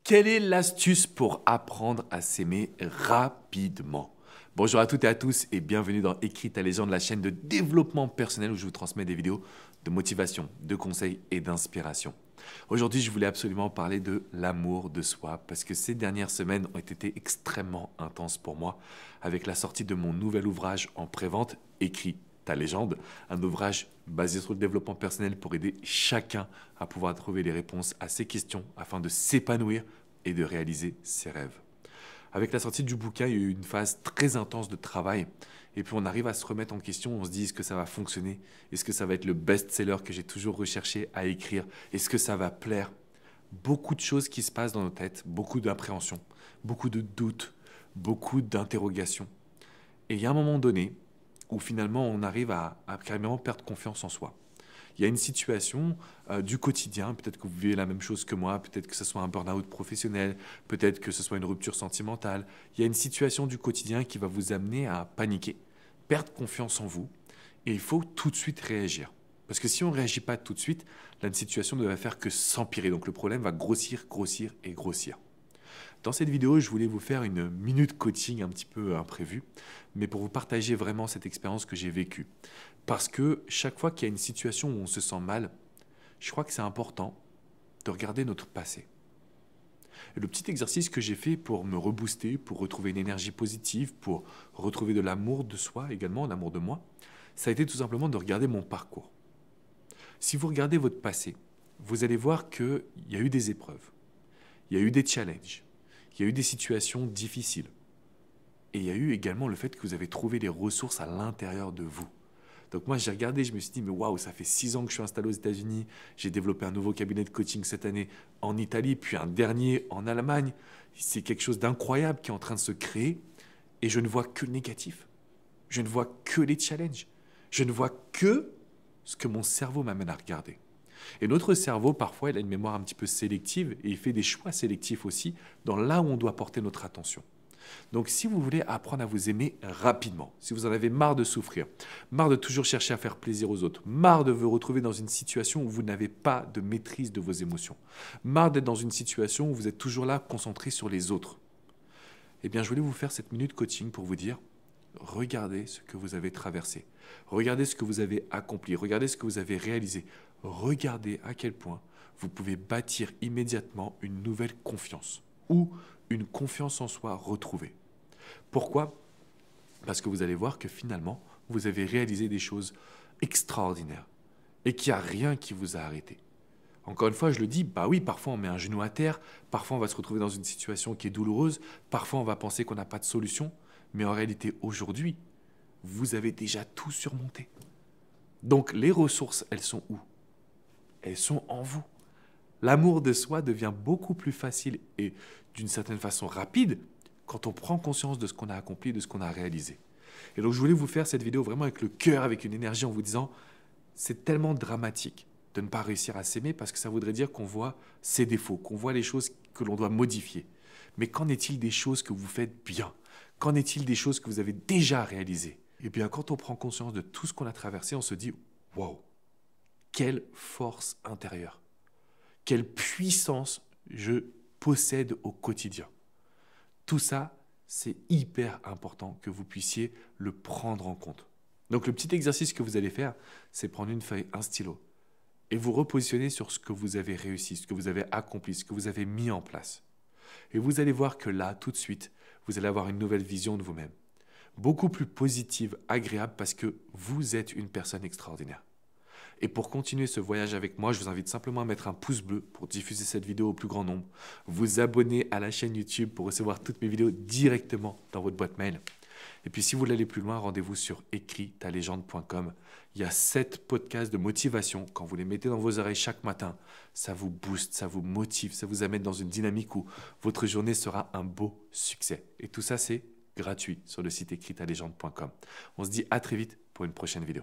Quelle est l'astuce pour apprendre à s'aimer rapidement? Bonjour à toutes et à tous et bienvenue dans Écris ta légende, la chaîne de développement personnel où je vous transmets des vidéos de motivation, de conseils et d'inspiration. Aujourd'hui, je voulais absolument parler de l'amour de soi parce que ces dernières semaines ont été extrêmement intenses pour moi avec la sortie de mon nouvel ouvrage en prévente, Écris ta légende, un ouvrage basé sur le développement personnel pour aider chacun à pouvoir trouver les réponses à ses questions afin de s'épanouir et de réaliser ses rêves. Avec la sortie du bouquin, il y a eu une phase très intense de travail et puis on arrive à se remettre en question, on se dit est-ce que ça va fonctionner? Est-ce que ça va être le best-seller que j'ai toujours recherché à écrire? Est-ce que ça va plaire? Beaucoup de choses qui se passent dans nos têtes, beaucoup d'appréhension, beaucoup de doutes, beaucoup d'interrogations. Et il y a un moment donné où finalement on arrive à carrément perdre confiance en soi. Il y a une situation du quotidien, peut-être que vous vivez la même chose que moi, peut-être que ce soit un burn-out professionnel, peut-être que ce soit une rupture sentimentale. Il y a une situation du quotidien qui va vous amener à paniquer, perdre confiance en vous, et il faut tout de suite réagir. Parce que si on ne réagit pas tout de suite, la situation ne va faire que s'empirer. Donc le problème va grossir, grossir et grossir. Dans cette vidéo, je voulais vous faire une minute coaching un petit peu imprévue, mais pour vous partager vraiment cette expérience que j'ai vécue. Parce que chaque fois qu'il y a une situation où on se sent mal, je crois que c'est important de regarder notre passé. Et le petit exercice que j'ai fait pour me rebooster, pour retrouver une énergie positive, pour retrouver de l'amour de soi également, l'amour de moi, ça a été tout simplement de regarder mon parcours. Si vous regardez votre passé, vous allez voir qu'il y a eu des épreuves, il y a eu des challenges, il y a eu des situations difficiles. Et il y a eu également le fait que vous avez trouvé les ressources à l'intérieur de vous. Donc moi, j'ai regardé, je me suis dit, mais waouh, ça fait 6 ans que je suis installé aux États-Unis. J'ai développé un nouveau cabinet de coaching cette année en Italie, puis un dernier en Allemagne. C'est quelque chose d'incroyable qui est en train de se créer. Et je ne vois que le négatif. Je ne vois que les challenges. Je ne vois que ce que mon cerveau m'amène à regarder. Et notre cerveau, parfois, il a une mémoire un petit peu sélective et il fait des choix sélectifs aussi dans là où on doit porter notre attention. Donc si vous voulez apprendre à vous aimer rapidement, si vous en avez marre de souffrir, marre de toujours chercher à faire plaisir aux autres, marre de vous retrouver dans une situation où vous n'avez pas de maîtrise de vos émotions, marre d'être dans une situation où vous êtes toujours là concentré sur les autres, eh bien je voulais vous faire cette minute coaching pour vous dire, regardez ce que vous avez traversé, regardez ce que vous avez accompli, regardez ce que vous avez réalisé, regardez à quel point vous pouvez bâtir immédiatement une nouvelle confiance ou une confiance en soi retrouvée. Pourquoi? Parce que vous allez voir que finalement, vous avez réalisé des choses extraordinaires et qu'il n'y a rien qui vous a arrêté. Encore une fois, je le dis, bah oui, parfois on met un genou à terre, parfois on va se retrouver dans une situation qui est douloureuse, parfois on va penser qu'on n'a pas de solution, mais en réalité, aujourd'hui, vous avez déjà tout surmonté. Donc les ressources, elles sont où? Elles sont en vous. L'amour de soi devient beaucoup plus facile et d'une certaine façon rapide quand on prend conscience de ce qu'on a accompli, de ce qu'on a réalisé. Et donc je voulais vous faire cette vidéo vraiment avec le cœur, avec une énergie en vous disant c'est tellement dramatique de ne pas réussir à s'aimer parce que ça voudrait dire qu'on voit ses défauts, qu'on voit les choses que l'on doit modifier. Mais qu'en est-il des choses que vous faites bien? Qu'en est-il des choses que vous avez déjà réalisées? Eh bien quand on prend conscience de tout ce qu'on a traversé, on se dit waouh, quelle force intérieure! Quelle puissance je possède au quotidien. Tout ça, c'est hyper important que vous puissiez le prendre en compte. Donc le petit exercice que vous allez faire, c'est prendre une feuille, un stylo, et vous repositionner sur ce que vous avez réussi, ce que vous avez accompli, ce que vous avez mis en place. Et vous allez voir que là, tout de suite, vous allez avoir une nouvelle vision de vous-même. Beaucoup plus positive, agréable, parce que vous êtes une personne extraordinaire. Et pour continuer ce voyage avec moi, je vous invite simplement à mettre un pouce bleu pour diffuser cette vidéo au plus grand nombre, vous abonner à la chaîne YouTube pour recevoir toutes mes vidéos directement dans votre boîte mail. Et puis si vous voulez aller plus loin, rendez-vous sur écristalegende.com. Il y a 7 podcasts de motivation. Quand vous les mettez dans vos oreilles chaque matin, ça vous booste, ça vous motive, ça vous amène dans une dynamique où votre journée sera un beau succès. Et tout ça, c'est gratuit sur le site écristalegende.com. On se dit à très vite pour une prochaine vidéo.